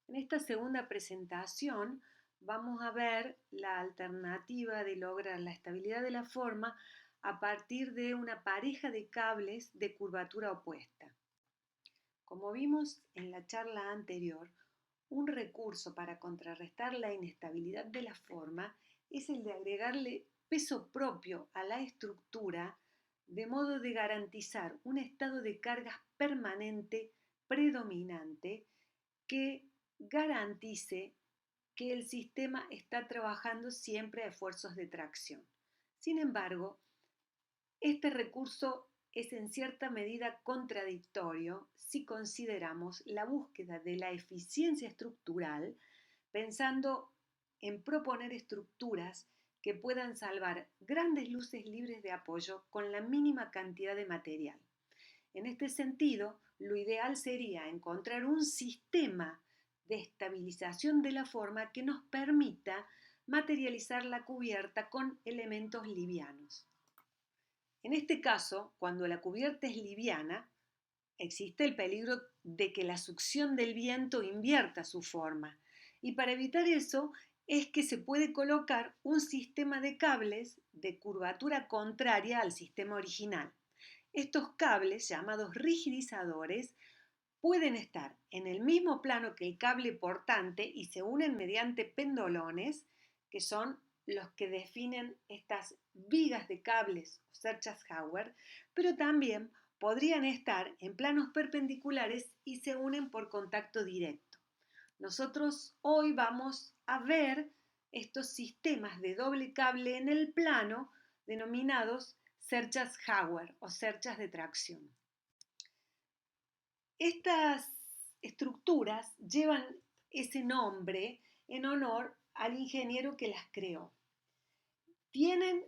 En esta segunda presentación vamos a ver la alternativa de lograr la estabilidad de la forma a partir de una pareja de cables de curvatura opuesta. Como vimos en la charla anterior, un recurso para contrarrestar la inestabilidad de la forma es el de agregarle peso propio a la estructura de modo de garantizar un estado de cargas permanente predominante que garantice que el sistema está trabajando siempre a esfuerzos de tracción. Sin embargo, este recurso es en cierta medida contradictorio si consideramos la búsqueda de la eficiencia estructural pensando en proponer estructuras que puedan salvar grandes luces libres de apoyo con la mínima cantidad de material. En este sentido, lo ideal sería encontrar un sistema de estabilización de la forma que nos permita materializar la cubierta con elementos livianos. En este caso, cuando la cubierta es liviana, existe el peligro de que la succión del viento invierta su forma. Y para evitar eso es que se puede colocar un sistema de cables de curvatura contraria al sistema original. Estos cables, llamados rigidizadores, pueden estar en el mismo plano que el cable portante y se unen mediante pendolones, que son los que definen estas vigas de cables o Serchas-Hauer, pero también podrían estar en planos perpendiculares y se unen por contacto directo. Nosotros hoy vamos a ver estos sistemas de doble cable en el plano denominados Serchas-Hauer o cerchas de tracción. Estas estructuras llevan ese nombre en honor al ingeniero que las creó. Tienen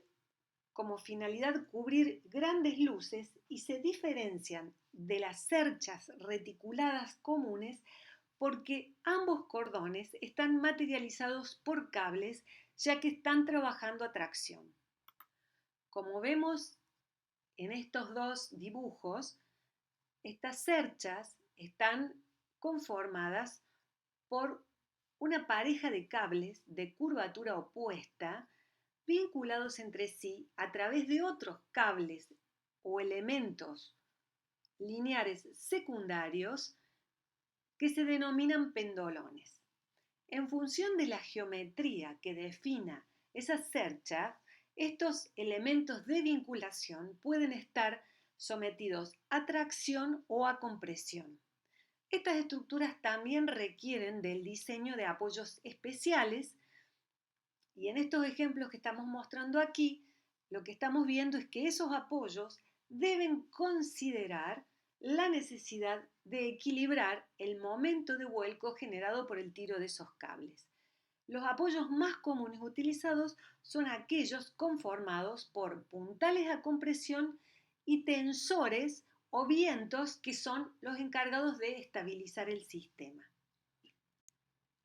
como finalidad cubrir grandes luces y se diferencian de las cerchas reticuladas comunes porque ambos cordones están materializados por cables ya que están trabajando a tracción. Como vemos en estos dos dibujos, estas cerchas están conformadas por una pareja de cables de curvatura opuesta vinculados entre sí a través de otros cables o elementos lineares secundarios que se denominan pendolones. En función de la geometría que defina esa cercha, estos elementos de vinculación pueden estar sometidos a tracción o a compresión. Estas estructuras también requieren del diseño de apoyos especiales y en estos ejemplos que estamos mostrando aquí, lo que estamos viendo es que esos apoyos deben considerar la necesidad de equilibrar el momento de vuelco generado por el tiro de esos cables. Los apoyos más comunes utilizados son aquellos conformados por puntales a compresión y tensores o vientos que son los encargados de estabilizar el sistema.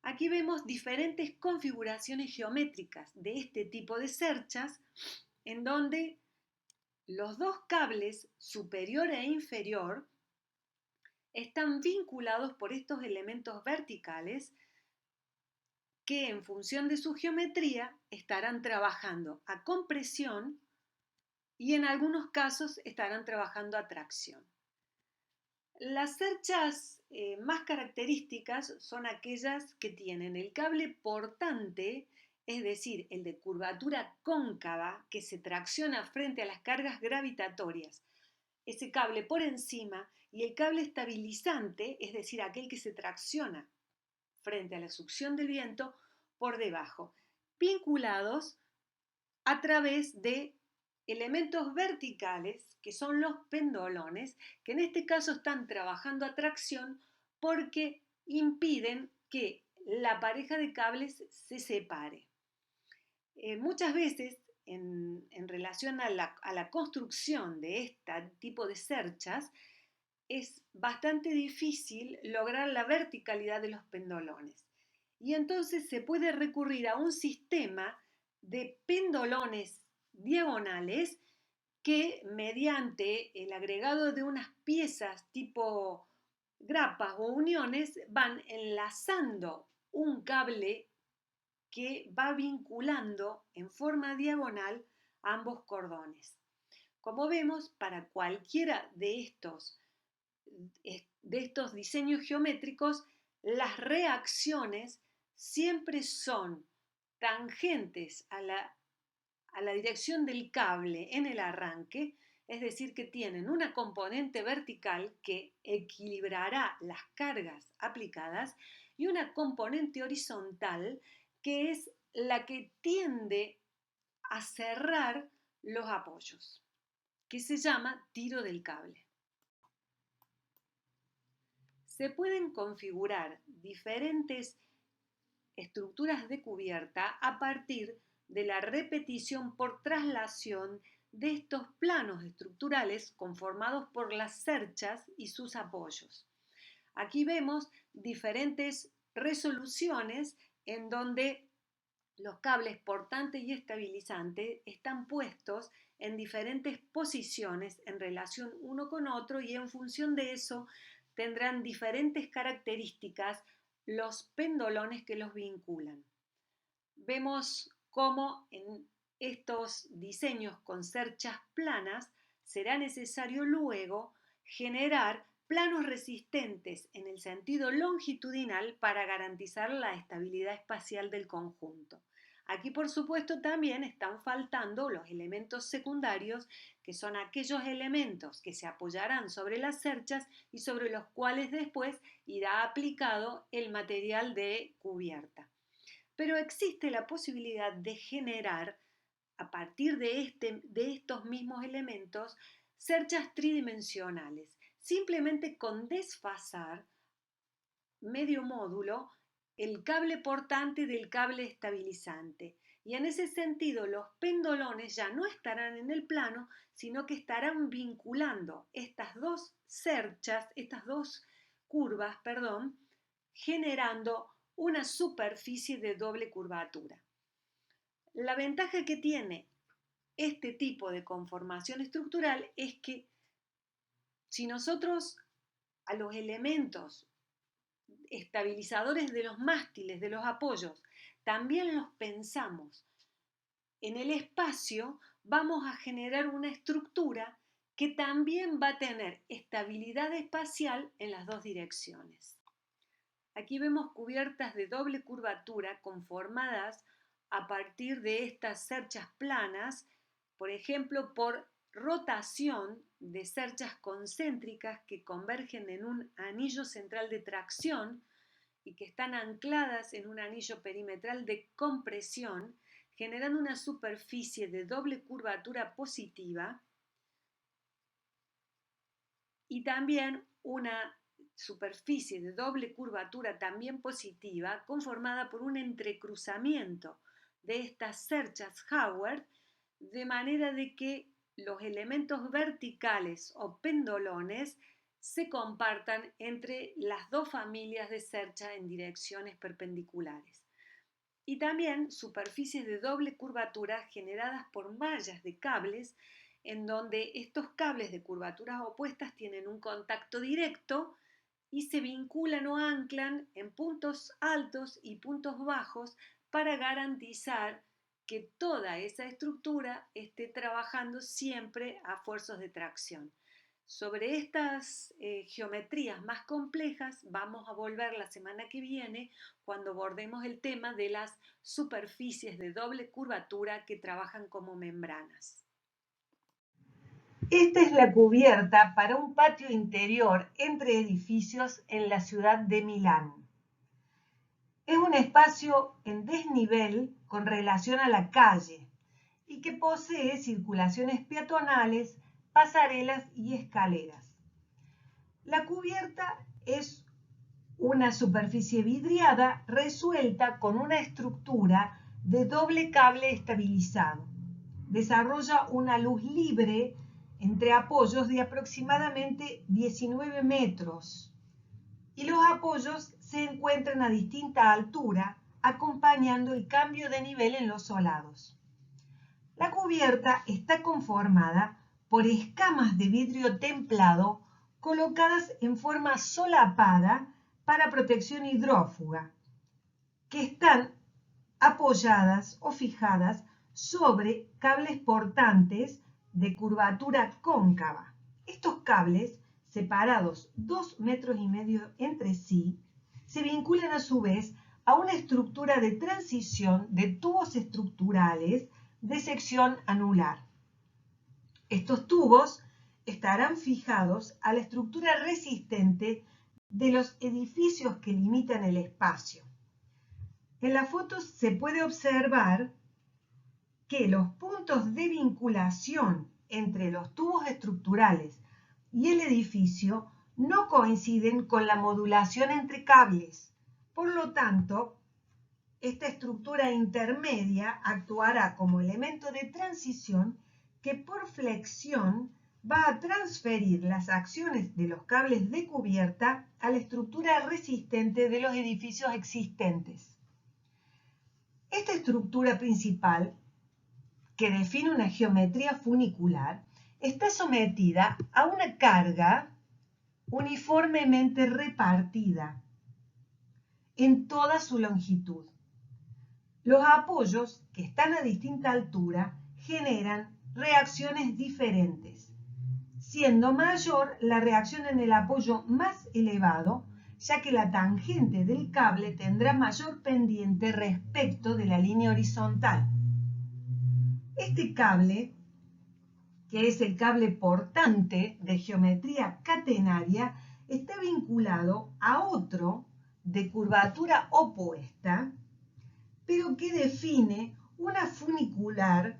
Aquí vemos diferentes configuraciones geométricas de este tipo de cerchas en donde los dos cables superior e inferior están vinculados por estos elementos verticales que en función de su geometría estarán trabajando a compresión y en algunos casos estarán trabajando a tracción. Las cerchas más características son aquellas que tienen el cable portante, es decir, el de curvatura cóncava que se tracciona frente a las cargas gravitatorias, ese cable por encima, y el cable estabilizante, es decir, aquel que se tracciona frente a la succión del viento por debajo, vinculados a través de elementos verticales, que son los pendolones, que en este caso están trabajando a tracción porque impiden que la pareja de cables se separe. Muchas veces, en relación a la construcción de este tipo de cerchas, es bastante difícil lograr la verticalidad de los pendolones. Y entonces se puede recurrir a un sistema de pendolones diagonales que mediante el agregado de unas piezas tipo grapas o uniones van enlazando un cable que va vinculando en forma diagonal ambos cordones. Como vemos, para cualquiera de estos diseños geométricos, las reacciones siempre son tangentes a la dirección del cable en el arranque, es decir, que tienen una componente vertical que equilibrará las cargas aplicadas y una componente horizontal que es la que tiende a cerrar los apoyos, que se llama tiro del cable. Se pueden configurar diferentes estructuras de cubierta a partir de la repetición por traslación de estos planos estructurales conformados por las cerchas y sus apoyos. Aquí vemos diferentes resoluciones en donde los cables portante y estabilizante están puestos en diferentes posiciones en relación uno con otro y en función de eso tendrán diferentes características los pendolones que los vinculan. Vemos cómo en estos diseños con cerchas planas será necesario luego generar planos resistentes en el sentido longitudinal para garantizar la estabilidad espacial del conjunto. Aquí, por supuesto, también están faltando los elementos secundarios, que son aquellos elementos que se apoyarán sobre las cerchas y sobre los cuales después irá aplicado el material de cubierta. Pero existe la posibilidad de generar, a partir de estos mismos elementos, cerchas tridimensionales, simplemente con desfasar medio módulo el cable portante del cable estabilizante. Y en ese sentido los pendolones ya no estarán en el plano, sino que estarán vinculando estas dos cerchas, estas dos curvas, generando una superficie de doble curvatura. La ventaja que tiene este tipo de conformación estructural es que si nosotros a los elementos estabilizadores de los mástiles, de los apoyos, también los pensamos en el espacio, vamos a generar una estructura que también va a tener estabilidad espacial en las dos direcciones. Aquí vemos cubiertas de doble curvatura conformadas a partir de estas cerchas planas, por ejemplo, por rotación de cerchas concéntricas que convergen en un anillo central de tracción y que están ancladas en un anillo perimetral de compresión, generando una superficie de doble curvatura positiva y también una superficie de doble curvatura también positiva conformada por un entrecruzamiento de estas cerchas Howard, de manera de que los elementos verticales o pendolones se compartan entre las dos familias de cercha en direcciones perpendiculares. Y también superficies de doble curvatura generadas por mallas de cables en donde estos cables de curvaturas opuestas tienen un contacto directo y se vinculan o anclan en puntos altos y puntos bajos para garantizar que toda esa estructura esté trabajando siempre a fuerzas de tracción. Sobre estas geometrías más complejas vamos a volver la semana que viene cuando abordemos el tema de las superficies de doble curvatura que trabajan como membranas. Esta es la cubierta para un patio interior entre edificios en la ciudad de Milán. Es un espacio en desnivel con relación a la calle y que posee circulaciones peatonales, pasarelas y escaleras. La cubierta es una superficie vidriada resuelta con una estructura de doble cable estabilizado. Desarrolla una luz libre entre apoyos de aproximadamente 19 metros y los apoyos se encuentran a distinta altura acompañando el cambio de nivel en los solados. La cubierta está conformada por escamas de vidrio templado colocadas en forma solapada para protección hidrófuga, que están apoyadas o fijadas sobre cables portantes de curvatura cóncava. Estos cables, separados 2,5 metros entre sí, se vinculan a su vez a una estructura de transición de tubos estructurales de sección anular. Estos tubos estarán fijados a la estructura resistente de los edificios que limitan el espacio. En la foto se puede observar que los puntos de vinculación entre los tubos estructurales y el edificio no coinciden con la modulación entre cables. Por lo tanto, esta estructura intermedia actuará como elemento de transición que por flexión va a transferir las acciones de los cables de cubierta a la estructura resistente de los edificios existentes. Esta estructura principal, que define una geometría funicular, está sometida a una carga uniformemente repartida en toda su longitud. Los apoyos, que están a distinta altura, generan reacciones diferentes, siendo mayor la reacción en el apoyo más elevado, ya que la tangente del cable tendrá mayor pendiente respecto de la línea horizontal. Este cable, que es el cable portante de geometría catenaria, está vinculado a otro de curvatura opuesta, pero que define una funicular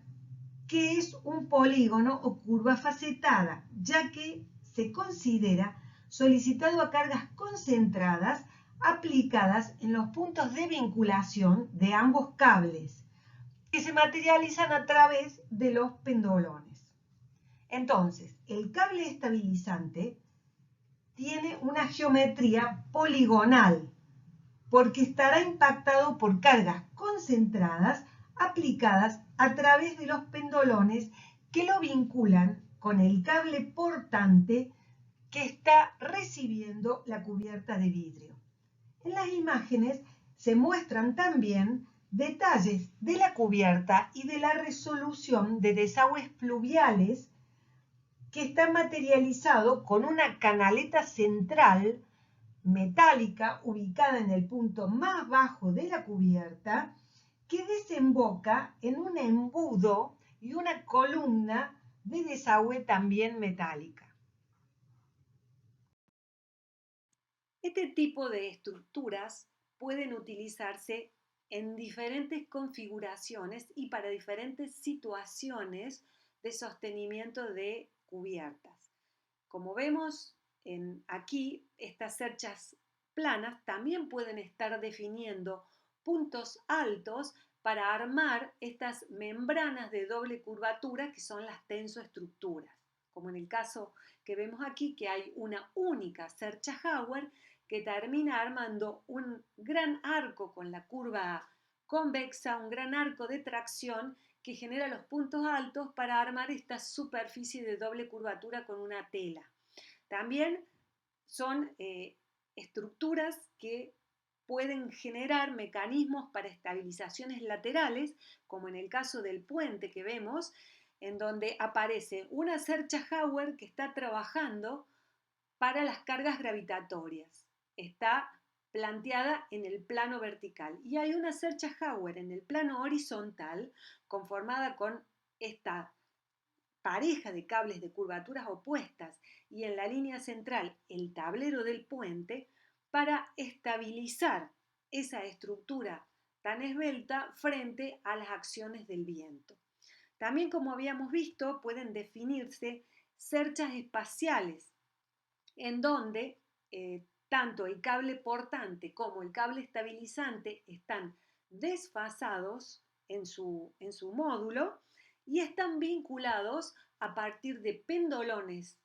que es un polígono o curva facetada, ya que se considera solicitado a cargas concentradas aplicadas en los puntos de vinculación de ambos cables, que se materializan a través de los pendolones. Entonces, el cable estabilizante tiene una geometría poligonal, porque estará impactado por cargas concentradas aplicadas a través de los pendolones que lo vinculan con el cable portante que está recibiendo la cubierta de vidrio. En las imágenes se muestran también detalles de la cubierta y de la resolución de desagües pluviales que está materializado con una canaleta central metálica ubicada en el punto más bajo de la cubierta que desemboca en un embudo y una columna de desagüe también metálica. Este tipo de estructuras pueden utilizarse en diferentes configuraciones y para diferentes situaciones de sostenimiento de cubiertas. Como vemos aquí, estas cerchas planas también pueden estar definiendo puntos altos para armar estas membranas de doble curvatura que son las tensoestructuras, como en el caso que vemos aquí, que hay una única cercha Hauer que termina armando un gran arco con la curva convexa, un gran arco de tracción que genera los puntos altos para armar esta superficie de doble curvatura con una tela. También son estructuras que pueden generar mecanismos para estabilizaciones laterales, como en el caso del puente que vemos, en donde aparece una cercha Hauer que está trabajando para las cargas gravitatorias. Está planteada en el plano vertical. Y hay una cercha Hauer en el plano horizontal, conformada con esta pareja de cables de curvaturas opuestas y en la línea central el tablero del puente para estabilizar esa estructura tan esbelta frente a las acciones del viento. También, como habíamos visto, pueden definirse cerchas espaciales en donde tanto el cable portante como el cable estabilizante están desfasados en su módulo y están vinculados a partir de pendolones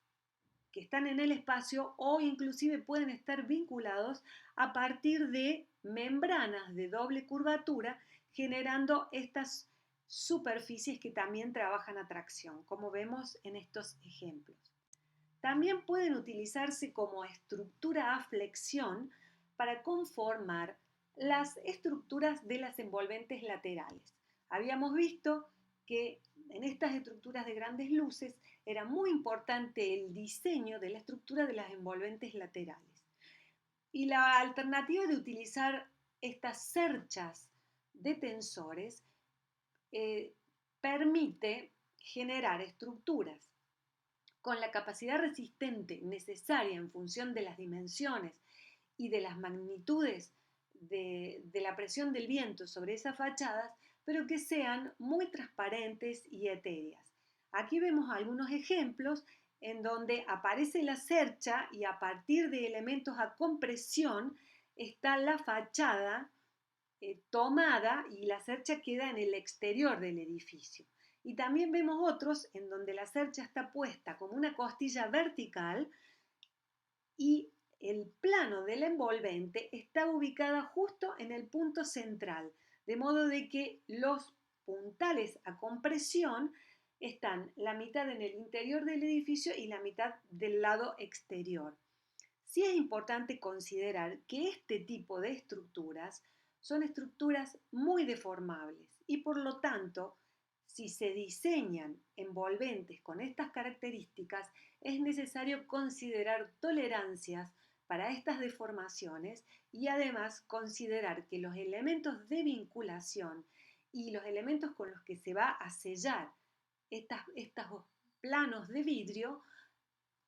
que están en el espacio o inclusive pueden estar vinculados a partir de membranas de doble curvatura, generando estas superficies que también trabajan a tracción, como vemos en estos ejemplos. También pueden utilizarse como estructura a flexión para conformar las estructuras de las envolventes laterales. Habíamos visto que en estas estructuras de grandes luces era muy importante el diseño de la estructura de las envolventes laterales. Y la alternativa de utilizar estas cerchas de tensores permite generar estructuras con la capacidad resistente necesaria en función de las dimensiones y de las magnitudes de la presión del viento sobre esas fachadas, pero que sean muy transparentes y etéreas. Aquí vemos algunos ejemplos en donde aparece la cercha y a partir de elementos a compresión está la fachada tomada y la cercha queda en el exterior del edificio. Y también vemos otros en donde la cercha está puesta como una costilla vertical y el plano del envolvente está ubicada justo en el punto central, de modo de que los puntales a compresión están la mitad en el interior del edificio y la mitad del lado exterior. Sí es importante considerar que este tipo de estructuras son estructuras muy deformables y por lo tanto, si se diseñan envolventes con estas características, es necesario considerar tolerancias para estas deformaciones y además considerar que los elementos de vinculación y los elementos con los que se va a sellar estos planos de vidrio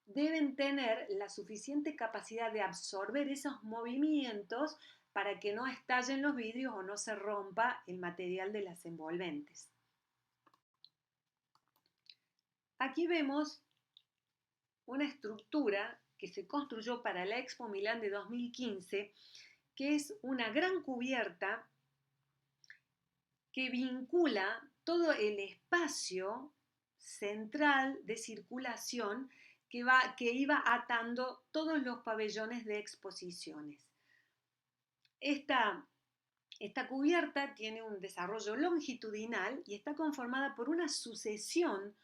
deben tener la suficiente capacidad de absorber esos movimientos para que no estallen los vidrios o no se rompa el material de las envolventes. Aquí vemos una estructura que se construyó para la Expo Milán de 2015, que es una gran cubierta que vincula todo el espacio central de circulación que iba atando todos los pabellones de exposiciones. Esta cubierta tiene un desarrollo longitudinal y está conformada por una sucesión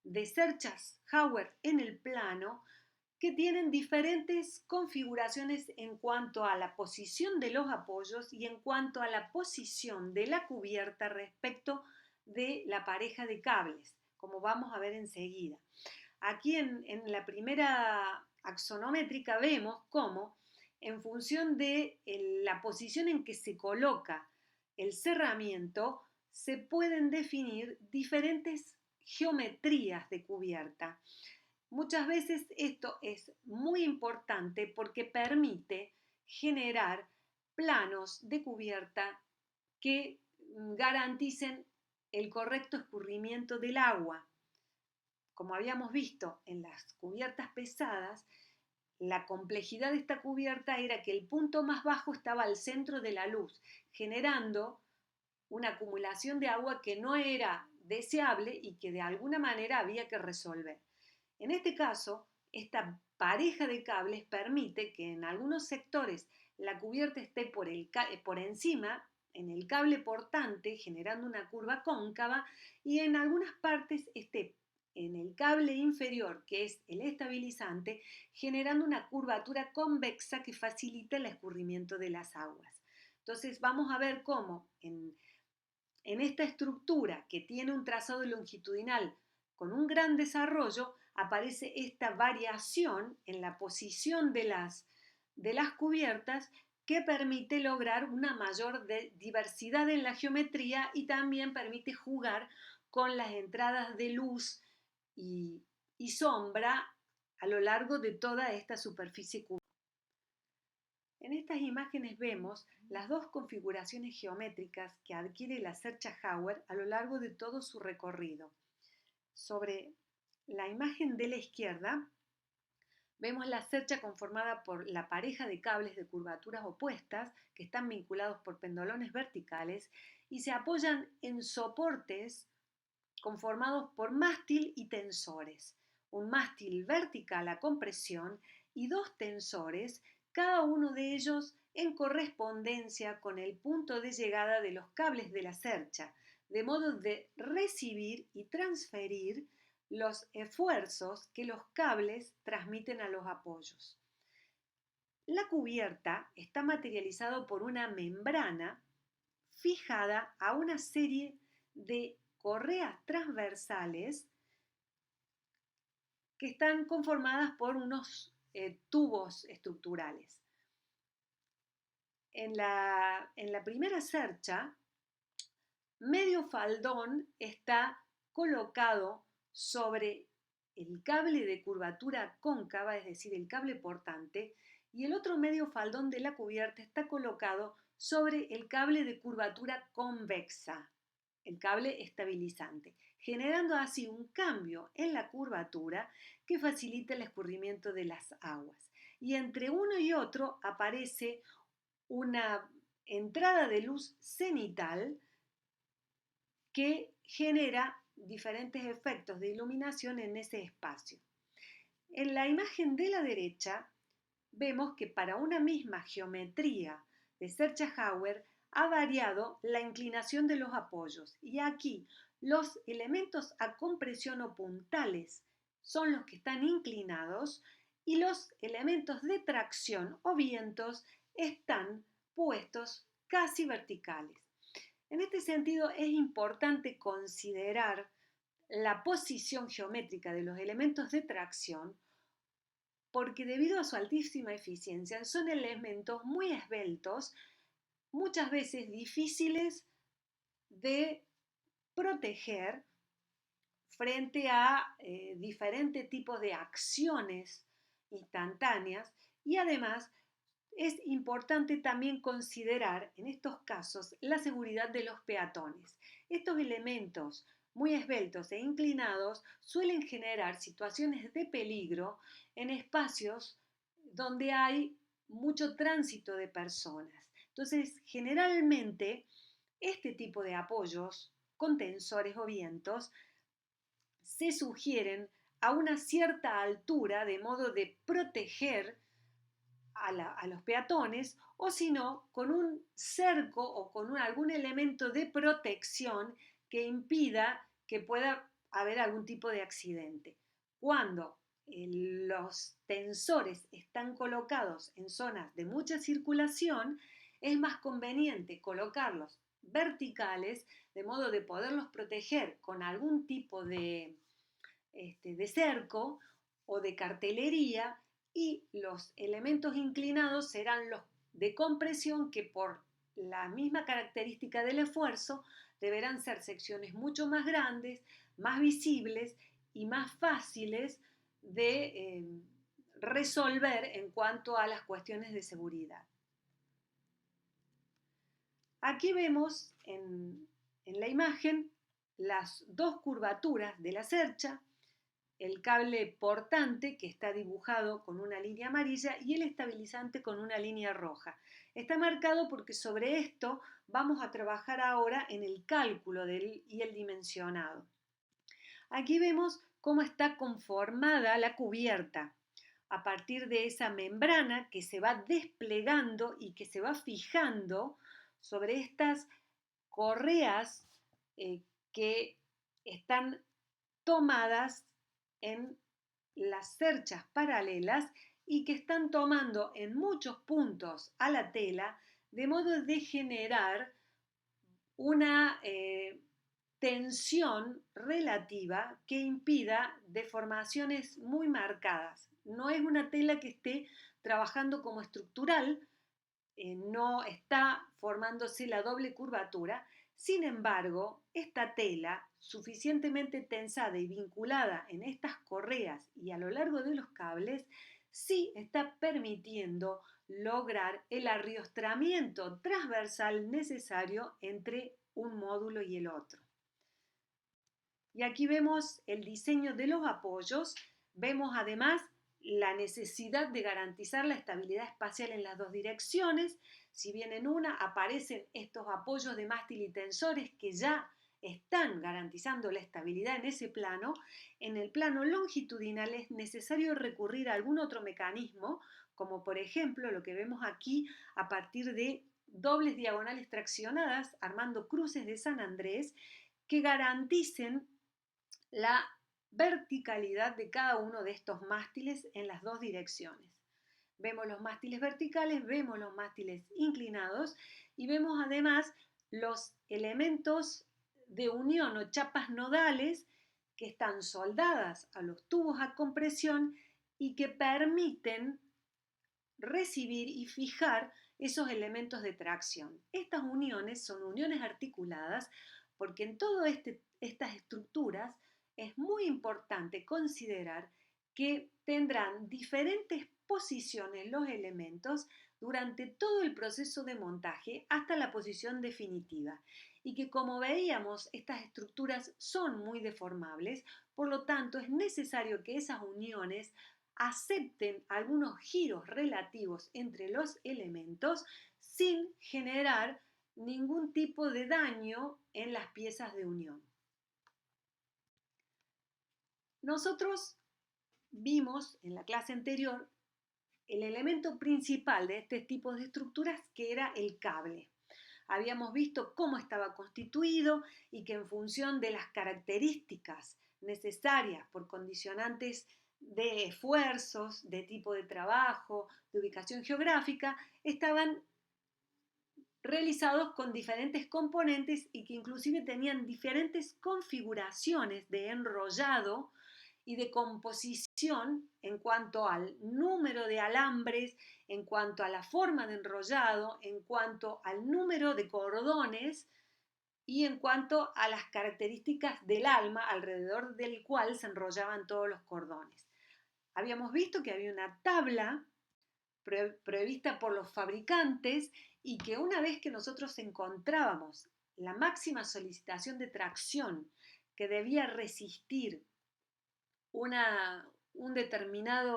de cerchas Hauer en el plano que tienen diferentes configuraciones en cuanto a la posición de los apoyos y en cuanto a la posición de la cubierta respecto de la pareja de cables, como vamos a ver enseguida. Aquí en la primera axonométrica vemos cómo, en función de la posición en que se coloca el cerramiento, se pueden definir diferentes geometrías de cubierta. Muchas veces esto es muy importante porque permite generar planos de cubierta que garanticen el correcto escurrimiento del agua. Como habíamos visto en las cubiertas pesadas, la complejidad de esta cubierta era que el punto más bajo estaba al centro de la luz, generando una acumulación de agua que no era deseable y que de alguna manera había que resolver. En este caso, esta pareja de cables permite que en algunos sectores la cubierta esté por encima, en el cable portante, generando una curva cóncava, y en algunas partes esté en el cable inferior, que es el estabilizante, generando una curvatura convexa que facilita el escurrimiento de las aguas. Entonces vamos a ver cómo en esta estructura que tiene un trazado longitudinal con un gran desarrollo, aparece esta variación en la posición de las cubiertas que permite lograr una mayor diversidad en la geometría y también permite jugar con las entradas de luz y sombra a lo largo de toda esta superficie cubierta. En estas imágenes vemos las dos configuraciones geométricas que adquiere la cercha Hauer a lo largo de todo su recorrido. Sobre la imagen de la izquierda vemos la cercha conformada por la pareja de cables de curvaturas opuestas que están vinculados por pendolones verticales y se apoyan en soportes conformados por mástil y tensores. Un mástil vertical a compresión y dos tensores, cada uno de ellos en correspondencia con el punto de llegada de los cables de la cercha, de modo de recibir y transferir los esfuerzos que los cables transmiten a los apoyos. La cubierta está materializada por una membrana fijada a una serie de correas transversales que están conformadas por unos tubos estructurales. En la primera cercha, medio faldón está colocado sobre el cable de curvatura cóncava, es decir, el cable portante, y el otro medio faldón de la cubierta está colocado sobre el cable de curvatura convexa, el cable estabilizante, generando así un cambio en la curvatura que facilita el escurrimiento de las aguas. Y entre uno y otro aparece una entrada de luz cenital que genera diferentes efectos de iluminación en ese espacio. En la imagen de la derecha vemos que para una misma geometría de Serge-Hauer ha variado la inclinación de los apoyos y aquí los elementos a compresión o puntales son los que están inclinados y los elementos de tracción o vientos están puestos casi verticales. En este sentido es importante considerar la posición geométrica de los elementos de tracción porque debido a su altísima eficiencia son elementos muy esbeltos, muchas veces difíciles de proteger frente a diferentes tipos de acciones instantáneas y además es importante también considerar en estos casos la seguridad de los peatones. Estos elementos muy esbeltos e inclinados suelen generar situaciones de peligro en espacios donde hay mucho tránsito de personas. Entonces, generalmente, este tipo de apoyos con tensores o vientos se sugieren a una cierta altura de modo de proteger a los peatones o si no con un cerco o con algún elemento de protección que impida que pueda haber algún tipo de accidente. Cuando los tensores están colocados en zonas de mucha circulación, es más conveniente colocarlos verticales de modo de poderlos proteger con algún tipo de cerco o de cartelería y los elementos inclinados serán los de compresión que por la misma característica del esfuerzo deberán ser secciones mucho más grandes, más visibles y más fáciles de resolver en cuanto a las cuestiones de seguridad. Aquí vemos en la imagen las dos curvaturas de la cercha, el cable portante que está dibujado con una línea amarilla y el estabilizante con una línea roja. Está marcado porque sobre esto vamos a trabajar ahora en el cálculo y el dimensionado. Aquí vemos cómo está conformada la cubierta a partir de esa membrana que se va desplegando y que se va fijando sobre estas correas que están tomadas en las cerchas paralelas y que están tomando en muchos puntos a la tela de modo de generar una tensión relativa que impida deformaciones muy marcadas. No es una tela que esté trabajando como estructural, no está formándose la doble curvatura. Sin embargo, esta tela, suficientemente tensada y vinculada en estas correas y a lo largo de los cables, sí está permitiendo lograr el arriostramiento transversal necesario entre un módulo y el otro. Y aquí vemos el diseño de los apoyos, vemos además la necesidad de garantizar la estabilidad espacial en las dos direcciones. Si bien en una aparecen estos apoyos de mástil y tensores que ya están garantizando la estabilidad en ese plano, en el plano longitudinal es necesario recurrir a algún otro mecanismo, como por ejemplo lo que vemos aquí a partir de dobles diagonales traccionadas, armando cruces de San Andrés, que garanticen la verticalidad de cada uno de estos mástiles en las dos direcciones. Vemos los mástiles verticales, vemos los mástiles inclinados y vemos además los elementos de unión o chapas nodales que están soldadas a los tubos a compresión y que permiten recibir y fijar esos elementos de tracción. Estas uniones son uniones articuladas porque en todas estas estructuras es muy importante considerar que tendrán diferentes posiciones los elementos durante todo el proceso de montaje hasta la posición definitiva y que, como veíamos, estas estructuras son muy deformables, por lo tanto es necesario que esas uniones acepten algunos giros relativos entre los elementos sin generar ningún tipo de daño en las piezas de unión. Nosotros vimos en la clase anterior el elemento principal de este tipo de estructuras, que era el cable. Habíamos visto cómo estaba constituido y que en función de las características necesarias por condicionantes de esfuerzos, de tipo de trabajo, de ubicación geográfica, estaban realizados con diferentes componentes y que inclusive tenían diferentes configuraciones de enrollado y de composición en cuanto al número de alambres, en cuanto a la forma de enrollado, en cuanto al número de cordones y en cuanto a las características del alma alrededor del cual se enrollaban todos los cordones. Habíamos visto que había una tabla prevista por los fabricantes y que una vez que nosotros encontrábamos la máxima solicitación de tracción que debía resistir una determinada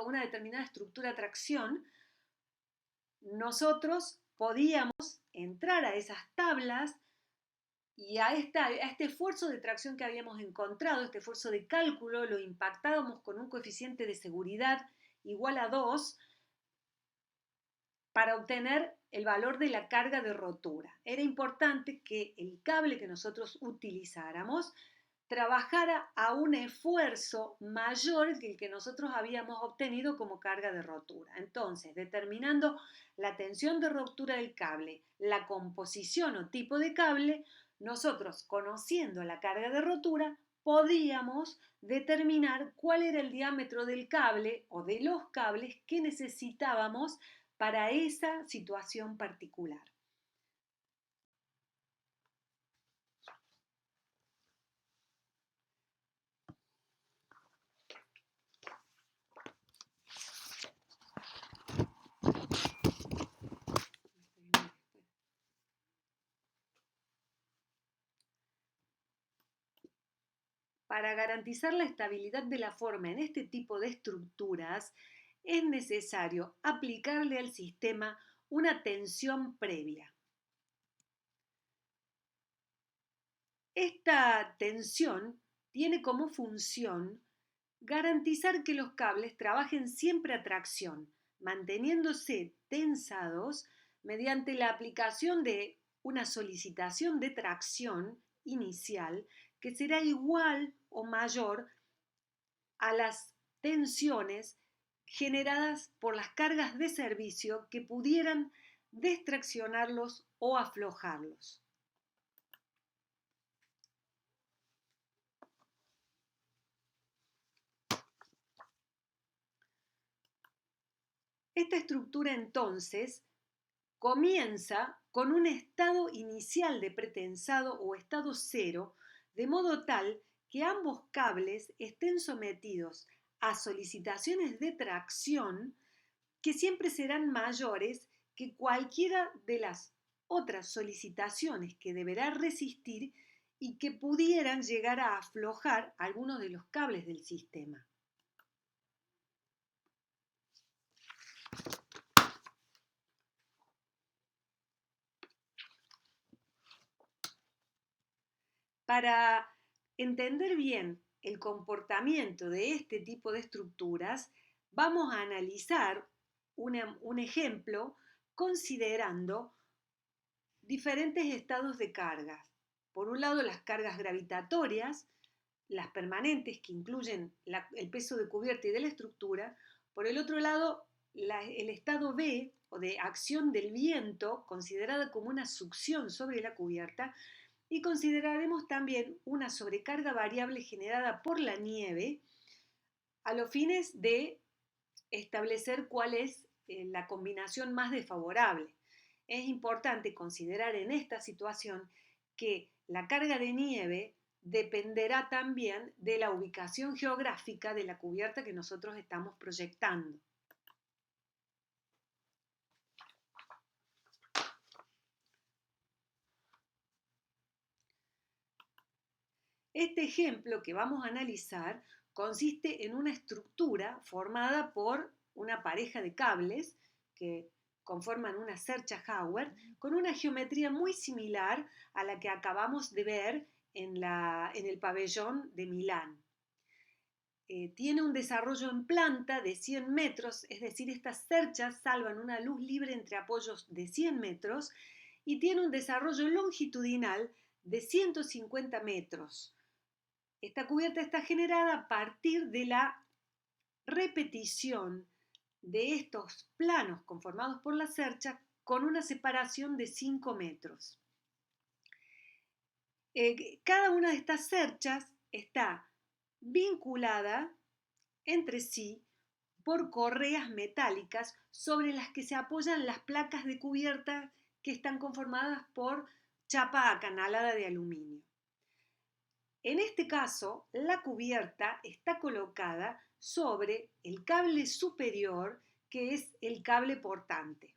estructura de tracción, nosotros podíamos entrar a esas tablas y a este esfuerzo de tracción que habíamos encontrado, este esfuerzo de cálculo, lo impactábamos con un coeficiente de seguridad igual a 2 para obtener el valor de la carga de rotura. Era importante que el cable que nosotros utilizáramos trabajara a un esfuerzo mayor que el que nosotros habíamos obtenido como carga de rotura. Entonces, determinando la tensión de rotura del cable, la composición o tipo de cable, nosotros, conociendo la carga de rotura, podíamos determinar cuál era el diámetro del cable o de los cables que necesitábamos para esa situación particular. Para garantizar la estabilidad de la forma en este tipo de estructuras, es necesario aplicarle al sistema una tensión previa. Esta tensión tiene como función garantizar que los cables trabajen siempre a tracción, manteniéndose tensados mediante la aplicación de una solicitación de tracción inicial que será igual o mayor a las tensiones generadas por las cargas de servicio que pudieran destraccionarlos o aflojarlos. Esta estructura entonces comienza con un estado inicial de pretensado o estado cero, de modo tal que ambos cables estén sometidos a solicitaciones de tracción que siempre serán mayores que cualquiera de las otras solicitaciones que deberá resistir y que pudieran llegar a aflojar algunos de los cables del sistema. Para entender bien el comportamiento de este tipo de estructuras, vamos a analizar un ejemplo considerando diferentes estados de cargas. Por un lado, las cargas gravitatorias, las permanentes que incluyen el peso de cubierta y de la estructura. Por el otro lado, el estado B o de acción del viento, considerada como una succión sobre la cubierta, y consideraremos también una sobrecarga variable generada por la nieve a los fines de establecer cuál es la combinación más desfavorable. Es importante considerar en esta situación que la carga de nieve dependerá también de la ubicación geográfica de la cubierta que nosotros estamos proyectando. Este ejemplo que vamos a analizar consiste en una estructura formada por una pareja de cables que conforman una cercha Howard con una geometría muy similar a la que acabamos de ver en el pabellón de Milán. Tiene un desarrollo en planta de 100 metros, es decir, estas cerchas salvan una luz libre entre apoyos de 100 metros y tiene un desarrollo longitudinal de 150 metros. Esta cubierta está generada a partir de la repetición de estos planos conformados por la cercha con una separación de 5 metros. Cada una de estas cerchas está vinculada entre sí por correas metálicas sobre las que se apoyan las placas de cubierta que están conformadas por chapa acanalada de aluminio. En este caso, la cubierta está colocada sobre el cable superior, que es el cable portante.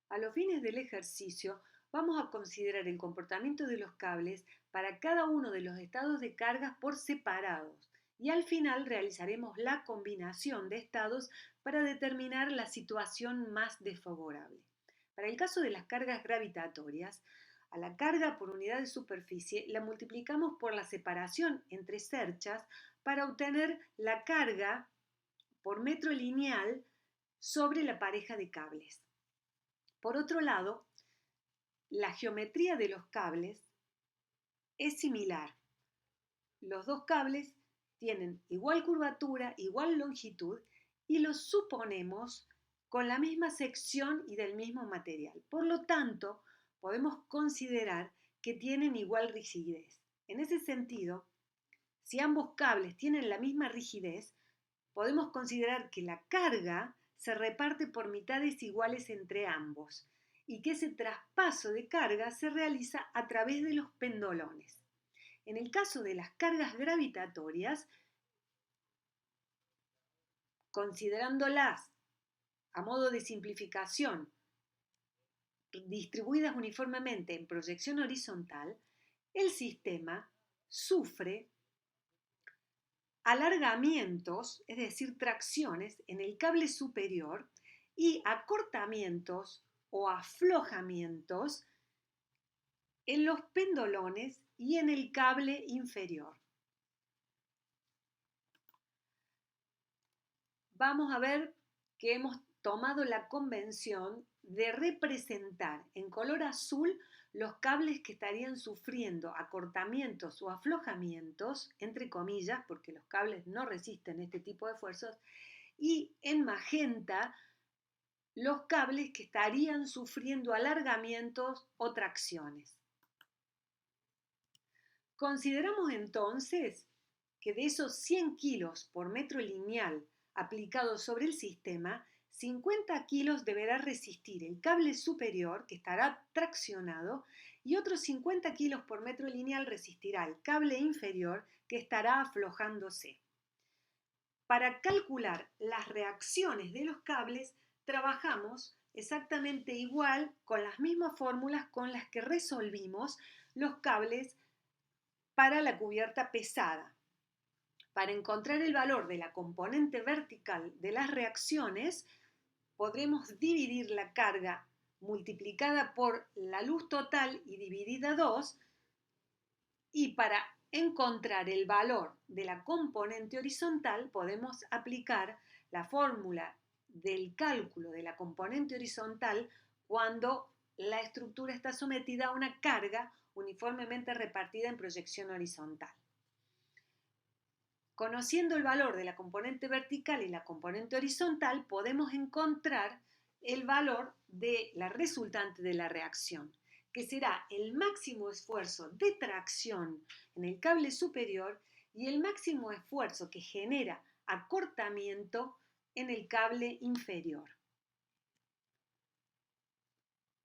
A los fines del ejercicio, vamos a considerar el comportamiento de los cables para cada uno de los estados de cargas por separados y al final realizaremos la combinación de estados para determinar la situación más desfavorable. Para el caso de las cargas gravitatorias, a la carga por unidad de superficie la multiplicamos por la separación entre cerchas para obtener la carga por metro lineal sobre la pareja de cables. Por otro lado, la geometría de los cables es similar. Los dos cables tienen igual curvatura, igual longitud y los suponemos con la misma sección y del mismo material. Por lo tanto, podemos considerar que tienen igual rigidez. En ese sentido, si ambos cables tienen la misma rigidez, podemos considerar que la carga se reparte por mitades iguales entre ambos y que ese traspaso de carga se realiza a través de los pendolones. En el caso de las cargas gravitatorias, considerándolas a modo de simplificación, distribuidas uniformemente en proyección horizontal, el sistema sufre alargamientos, es decir, tracciones en el cable superior y acortamientos o aflojamientos en los pendolones y en el cable inferior. Vamos a ver que hemos tomado la convención de representar en color azul los cables que estarían sufriendo acortamientos o aflojamientos, entre comillas, porque los cables no resisten este tipo de esfuerzos, y en magenta los cables que estarían sufriendo alargamientos o tracciones. Consideramos entonces que de esos 100 kilos por metro lineal aplicados sobre el sistema, 50 kilos deberá resistir el cable superior, que estará traccionado, y otros 50 kilos por metro lineal resistirá el cable inferior, que estará aflojándose. Para calcular las reacciones de los cables, trabajamos exactamente igual con las mismas fórmulas con las que resolvimos los cables para la cubierta pesada. Para encontrar el valor de la componente vertical de las reacciones, podremos dividir la carga multiplicada por la luz total y dividida 2, y para encontrar el valor de la componente horizontal podemos aplicar la fórmula del cálculo de la componente horizontal cuando la estructura está sometida a una carga uniformemente repartida en proyección horizontal. Conociendo el valor de la componente vertical y la componente horizontal, podemos encontrar el valor de la resultante de la reacción, que será el máximo esfuerzo de tracción en el cable superior y el máximo esfuerzo que genera acortamiento en el cable inferior.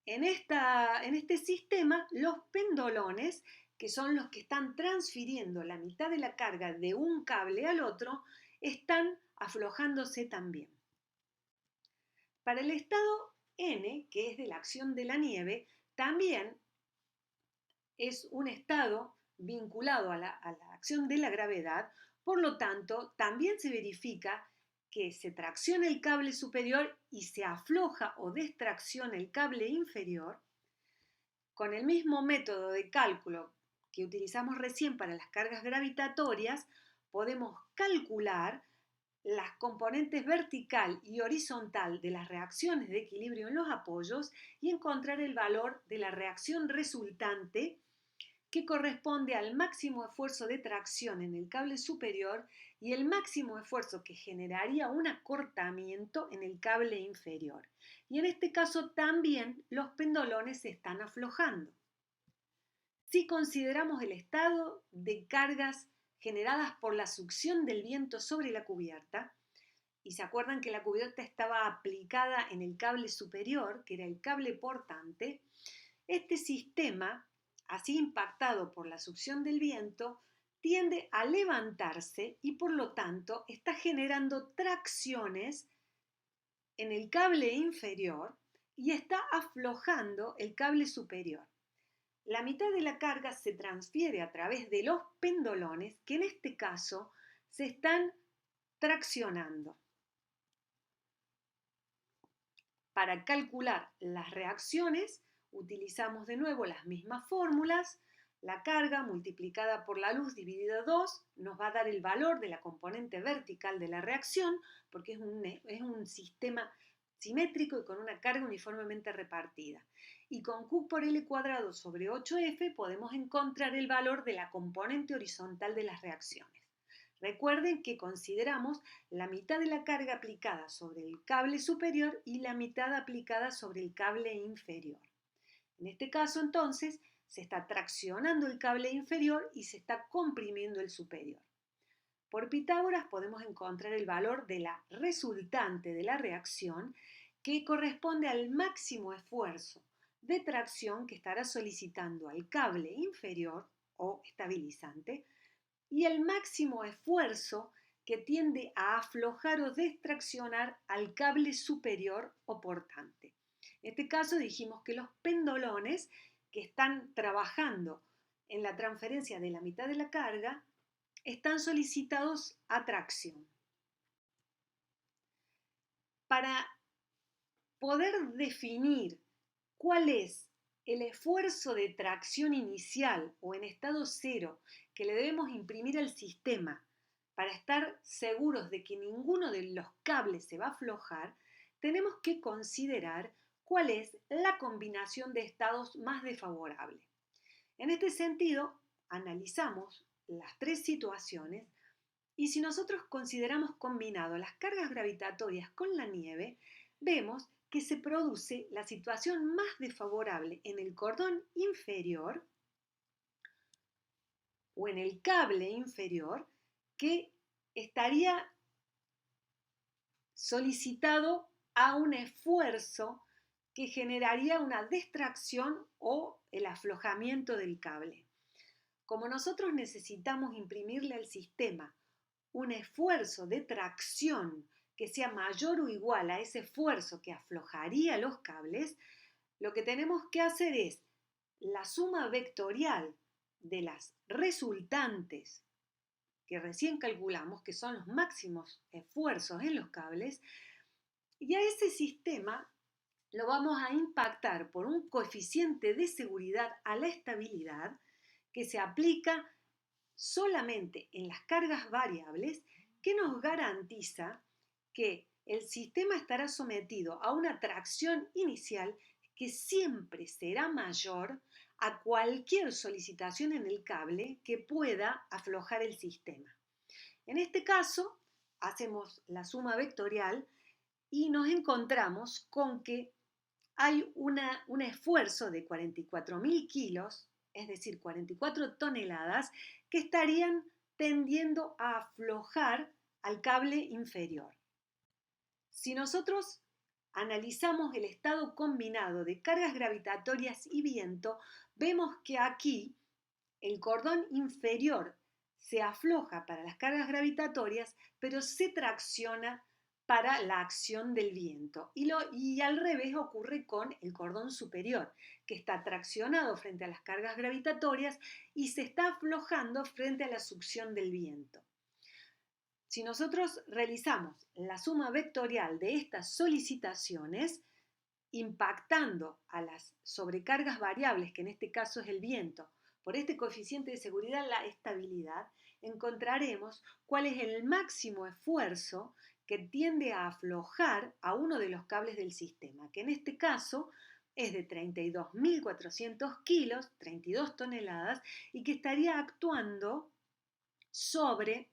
En este sistema, los pendolones, que son los que están transfiriendo la mitad de la carga de un cable al otro, están aflojándose también. Para el estado N, que es de la acción de la nieve, también es un estado vinculado a la acción de la gravedad, por lo tanto, también se verifica que se tracciona el cable superior y se afloja o destracciona el cable inferior. Con el mismo método de cálculo que utilizamos recién para las cargas gravitatorias, podemos calcular las componentes vertical y horizontal de las reacciones de equilibrio en los apoyos y encontrar el valor de la reacción resultante, que corresponde al máximo esfuerzo de tracción en el cable superior y el máximo esfuerzo que generaría un acortamiento en el cable inferior. Y en este caso también los pendolones se están aflojando. Si consideramos el estado de cargas generadas por la succión del viento sobre la cubierta, y se acuerdan que la cubierta estaba aplicada en el cable superior, que era el cable portante, este sistema, así impactado por la succión del viento, tiende a levantarse y por lo tanto está generando tracciones en el cable inferior y está aflojando el cable superior. La mitad de la carga se transfiere a través de los pendolones, que en este caso se están traccionando. Para calcular las reacciones utilizamos de nuevo las mismas fórmulas. La carga multiplicada por la luz dividida 2 nos va a dar el valor de la componente vertical de la reacción, porque es un sistema simétrico y con una carga uniformemente repartida. Y con Q por L cuadrado sobre 8F podemos encontrar el valor de la componente horizontal de las reacciones. Recuerden que consideramos la mitad de la carga aplicada sobre el cable superior y la mitad aplicada sobre el cable inferior. En este caso, entonces, se está traccionando el cable inferior y se está comprimiendo el superior. Por Pitágoras podemos encontrar el valor de la resultante de la reacción, que corresponde al máximo esfuerzo de tracción que estará solicitando al cable inferior o estabilizante y el máximo esfuerzo que tiende a aflojar o destraccionar al cable superior o portante. En este caso dijimos que los pendolones que están trabajando en la transferencia de la mitad de la carga están solicitados a tracción. Para poder definir cuál es el esfuerzo de tracción inicial o en estado cero que le debemos imprimir al sistema para estar seguros de que ninguno de los cables se va a aflojar, tenemos que considerar cuál es la combinación de estados más desfavorable. En este sentido, analizamos las tres situaciones y si nosotros consideramos combinado las cargas gravitatorias con la nieve, vemos que se produce la situación más desfavorable en el cordón inferior o en el cable inferior, que estaría solicitado a un esfuerzo que generaría una distracción o el aflojamiento del cable. Como nosotros necesitamos imprimirle al sistema un esfuerzo de tracción que sea mayor o igual a ese esfuerzo que aflojaría los cables, lo que tenemos que hacer es la suma vectorial de las resultantes que recién calculamos, que son los máximos esfuerzos en los cables, y a ese sistema lo vamos a impactar por un coeficiente de seguridad a la estabilidad que se aplica solamente en las cargas variables, que nos garantiza que el sistema estará sometido a una tracción inicial que siempre será mayor a cualquier solicitación en el cable que pueda aflojar el sistema. En este caso, hacemos la suma vectorial y nos encontramos con que hay un esfuerzo de 44.000 kilos, es decir, 44 toneladas, que estarían tendiendo a aflojar al cable inferior. Si nosotros analizamos el estado combinado de cargas gravitatorias y viento, vemos que aquí el cordón inferior se afloja para las cargas gravitatorias, pero se tracciona para la acción del viento. Y al revés ocurre con el cordón superior, que está traccionado frente a las cargas gravitatorias y se está aflojando frente a la succión del viento. Si nosotros realizamos la suma vectorial de estas solicitaciones, impactando a las sobrecargas variables, que en este caso es el viento, por este coeficiente de seguridad, la estabilidad, encontraremos cuál es el máximo esfuerzo que tiende a aflojar a uno de los cables del sistema, que en este caso es de 32.400 kilos, 32 toneladas, y que estaría actuando sobre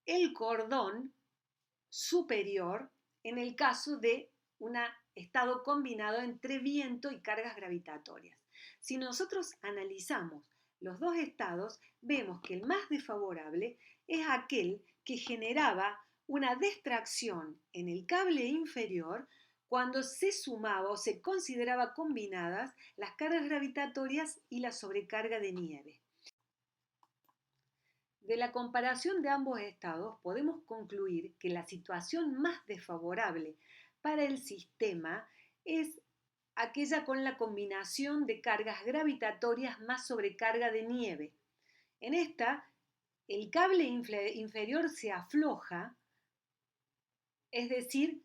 el cordón superior en el caso de un estado combinado entre viento y cargas gravitatorias. Si nosotros analizamos los dos estados, vemos que el más desfavorable es aquel que generaba una distracción en el cable inferior cuando se sumaba o se consideraba combinadas las cargas gravitatorias y la sobrecarga de nieve. De la comparación de ambos estados podemos concluir que la situación más desfavorable para el sistema es aquella con la combinación de cargas gravitatorias más sobrecarga de nieve. En esta, el cable inferior se afloja, es decir,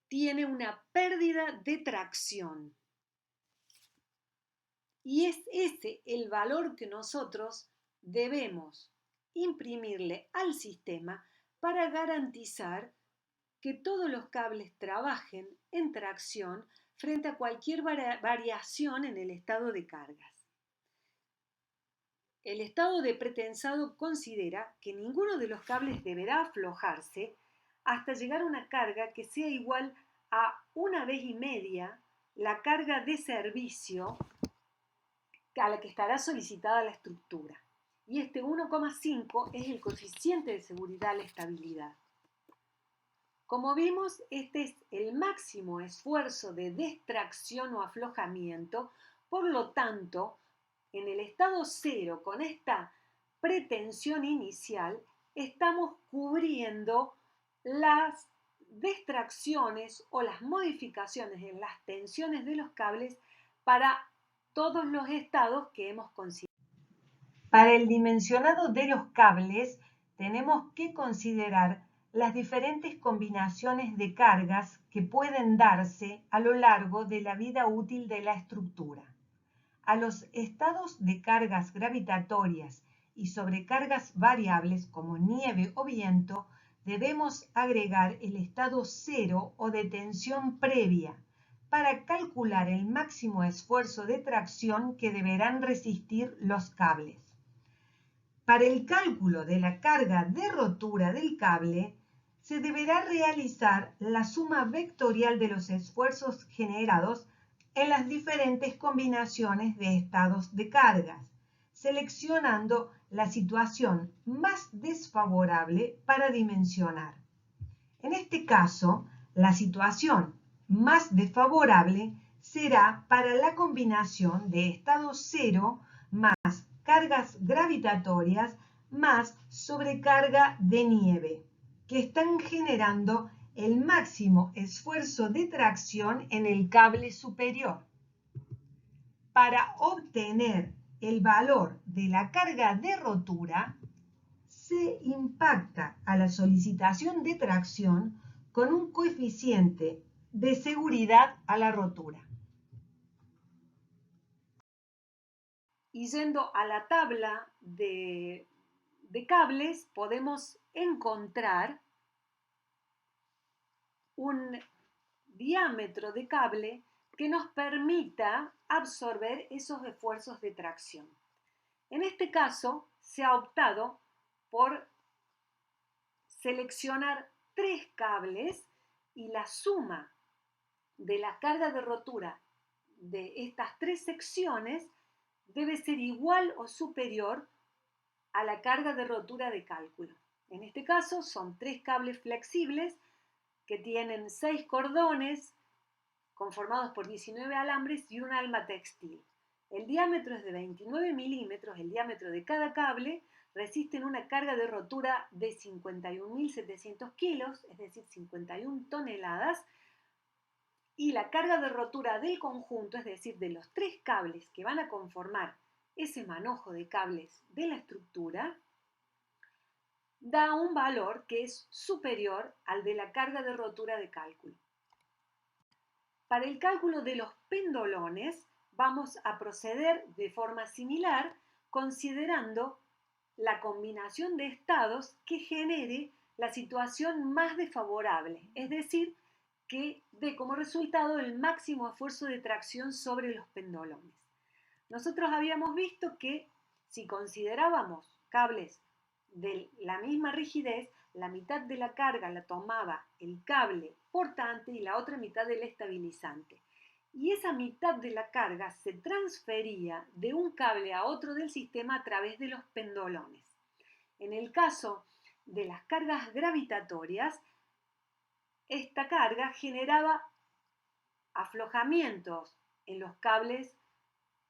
tiene una pérdida de tracción. Y es ese el valor que nosotros debemos imprimirle al sistema para garantizar que todos los cables trabajen en tracción frente a cualquier variación en el estado de cargas. El estado de pretensado considera que ninguno de los cables deberá aflojarse hasta llegar a una carga que sea igual a 1,5 veces la carga de servicio a la que estará solicitada la estructura. Y este 1,5 es el coeficiente de seguridad a la estabilidad. Como vimos, este es el máximo esfuerzo de distracción o aflojamiento, por lo tanto, en el estado cero, con esta pretensión inicial, estamos cubriendo las distracciones o las modificaciones en las tensiones de los cables para todos los estados que hemos considerado. Para el dimensionado de los cables, tenemos que considerar las diferentes combinaciones de cargas que pueden darse a lo largo de la vida útil de la estructura. A los estados de cargas gravitatorias y sobrecargas variables como nieve o viento, debemos agregar el estado cero o de tensión previa para calcular el máximo esfuerzo de tracción que deberán resistir los cables. Para el cálculo de la carga de rotura del cable, se deberá realizar la suma vectorial de los esfuerzos generados en las diferentes combinaciones de estados de cargas, seleccionando la situación más desfavorable para dimensionar. En este caso, la situación más desfavorable será para la combinación de estado cero más cargas gravitatorias más sobrecarga de nieve, que están generando el máximo esfuerzo de tracción en el cable superior. Para obtener el valor de la carga de rotura, se impacta a la solicitación de tracción con un coeficiente de seguridad a la rotura. Y yendo a la tabla de cables, podemos encontrar un diámetro de cable que nos permita absorber esos esfuerzos de tracción. En este caso, se ha optado por seleccionar 3 cables y la suma de la carga de rotura de estas 3 secciones debe ser igual o superior a la carga de rotura de cálculo. En este caso son 3 cables flexibles que tienen 6 cordones conformados por 19 alambres y un alma textil. El diámetro es de 29 milímetros, el diámetro de cada cable resiste una carga de rotura de 51.700 kilos, es decir, 51 toneladas, y la carga de rotura del conjunto, es decir, de los 3 cables que van a conformar ese manojo de cables de la estructura, da un valor que es superior al de la carga de rotura de cálculo. Para el cálculo de los pendolones vamos a proceder de forma similar considerando la combinación de estados que genere la situación más desfavorable, es decir, que dé como resultado el máximo esfuerzo de tracción sobre los pendolones. Nosotros habíamos visto que si considerábamos cables de la misma rigidez, la mitad de la carga la tomaba el cable portante y la otra mitad del estabilizante. Y esa mitad de la carga se transfería de un cable a otro del sistema a través de los pendolones. En el caso de las cargas gravitatorias, esta carga generaba aflojamientos en los cables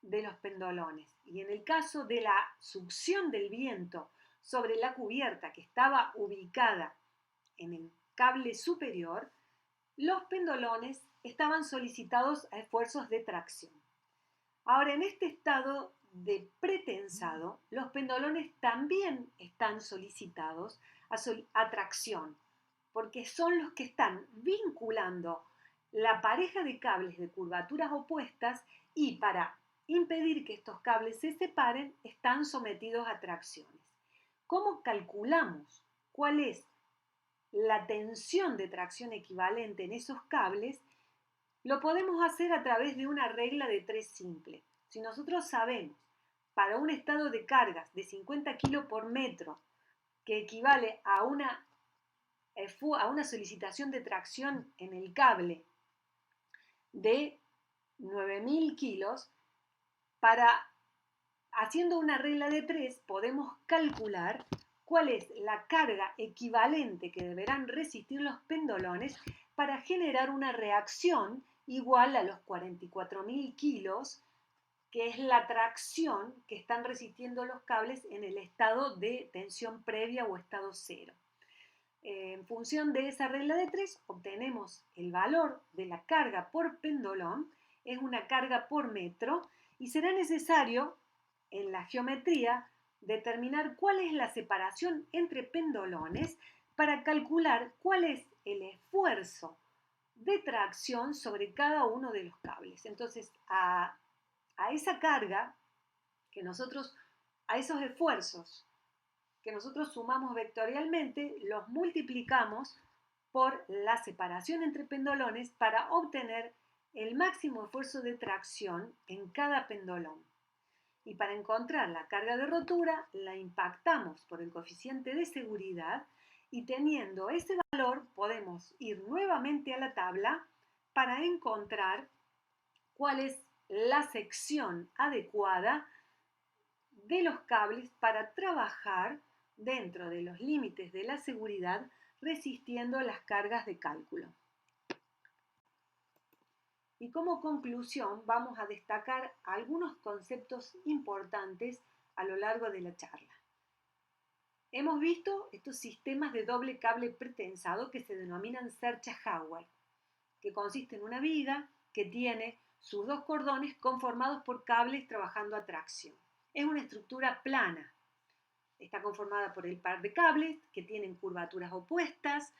de los pendolones. Y en el caso de la succión del viento sobre la cubierta que estaba ubicada en el cable superior, los pendolones estaban solicitados a esfuerzos de tracción. Ahora, en este estado de pretensado, los pendolones también están solicitados a tracción, porque son los que están vinculando la pareja de cables de curvaturas opuestas y para impedir que estos cables se separen, están sometidos a tracciones. ¿Cómo calculamos cuál es la tensión de tracción equivalente en esos cables? Lo podemos hacer a través de una regla de 3 simple. Si nosotros sabemos para un estado de cargas de 50 kg por metro, que equivale a una solicitación de tracción en el cable de 9.000 kilos, haciendo una regla de 3 podemos calcular cuál es la carga equivalente que deberán resistir los pendolones para generar una reacción igual a los 44.000 kilos, que es la tracción que están resistiendo los cables en el estado de tensión previa o estado cero. En función de esa regla de 3 obtenemos el valor de la carga por pendolón, es una carga por metro, y será necesario en la geometría determinar cuál es la separación entre pendolones para calcular cuál es el esfuerzo de tracción sobre cada uno de los cables. Entonces, a esa carga a esos esfuerzos que nosotros sumamos vectorialmente, los multiplicamos por la separación entre pendolones para obtener el máximo esfuerzo de tracción en cada pendolón. Y para encontrar la carga de rotura, la impactamos por el coeficiente de seguridad y teniendo ese valor podemos ir nuevamente a la tabla para encontrar cuál es la sección adecuada de los cables para trabajar dentro de los límites de la seguridad resistiendo las cargas de cálculo. Y como conclusión vamos a destacar algunos conceptos importantes a lo largo de la charla. Hemos visto estos sistemas de doble cable pretensado que se denominan Serge-Hauer, que consiste en una viga que tiene sus 2 cordones conformados por cables trabajando a tracción. Es una estructura plana. Está conformada por el par de cables que tienen curvaturas opuestas.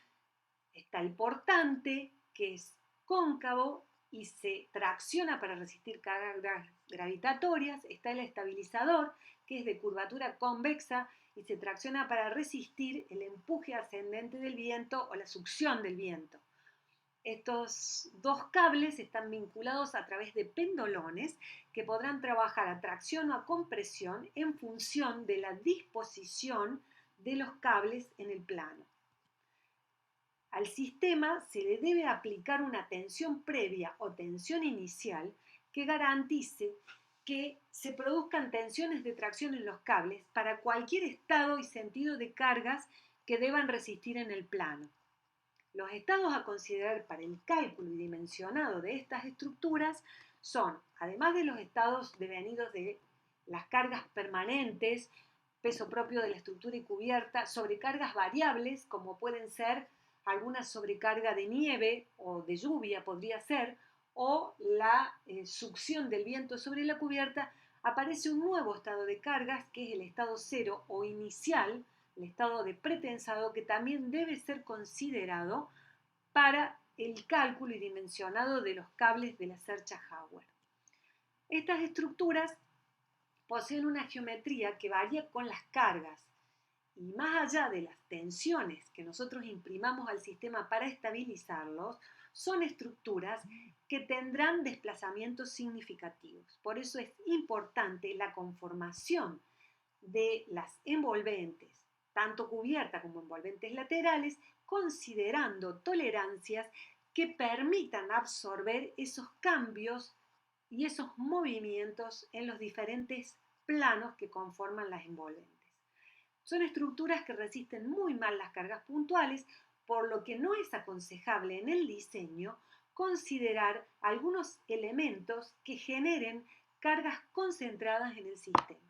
Está el portante, que es cóncavo y se tracciona para resistir cargas gravitatorias. Está el estabilizador, que es de curvatura convexa y se tracciona para resistir el empuje ascendente del viento o la succión del viento. Estos dos cables están vinculados a través de pendolones que podrán trabajar a tracción o a compresión en función de la disposición de los cables en el plano. Al sistema se le debe aplicar una tensión previa o tensión inicial que garantice que se produzcan tensiones de tracción en los cables para cualquier estado y sentido de cargas que deban resistir en el plano. Los estados a considerar para el cálculo y dimensionado de estas estructuras son, además de los estados devenidos de las cargas permanentes, peso propio de la estructura y cubierta, sobrecargas variables, como pueden ser alguna sobrecarga de nieve o de lluvia podría ser, o la succión del viento sobre la cubierta, aparece un nuevo estado de cargas que es el estado cero o inicial, el estado de pretensado, que también debe ser considerado para el cálculo y dimensionado de los cables de la Sercha-Hauer. Estas estructuras poseen una geometría que varía con las cargas y más allá de las tensiones que nosotros imprimamos al sistema para estabilizarlos, son estructuras que tendrán desplazamientos significativos. Por eso es importante la conformación de las envolventes, tanto cubierta como envolventes laterales, considerando tolerancias que permitan absorber esos cambios y esos movimientos en los diferentes planos que conforman las envolventes. Son estructuras que resisten muy mal las cargas puntuales, por lo que no es aconsejable en el diseño considerar algunos elementos que generen cargas concentradas en el sistema.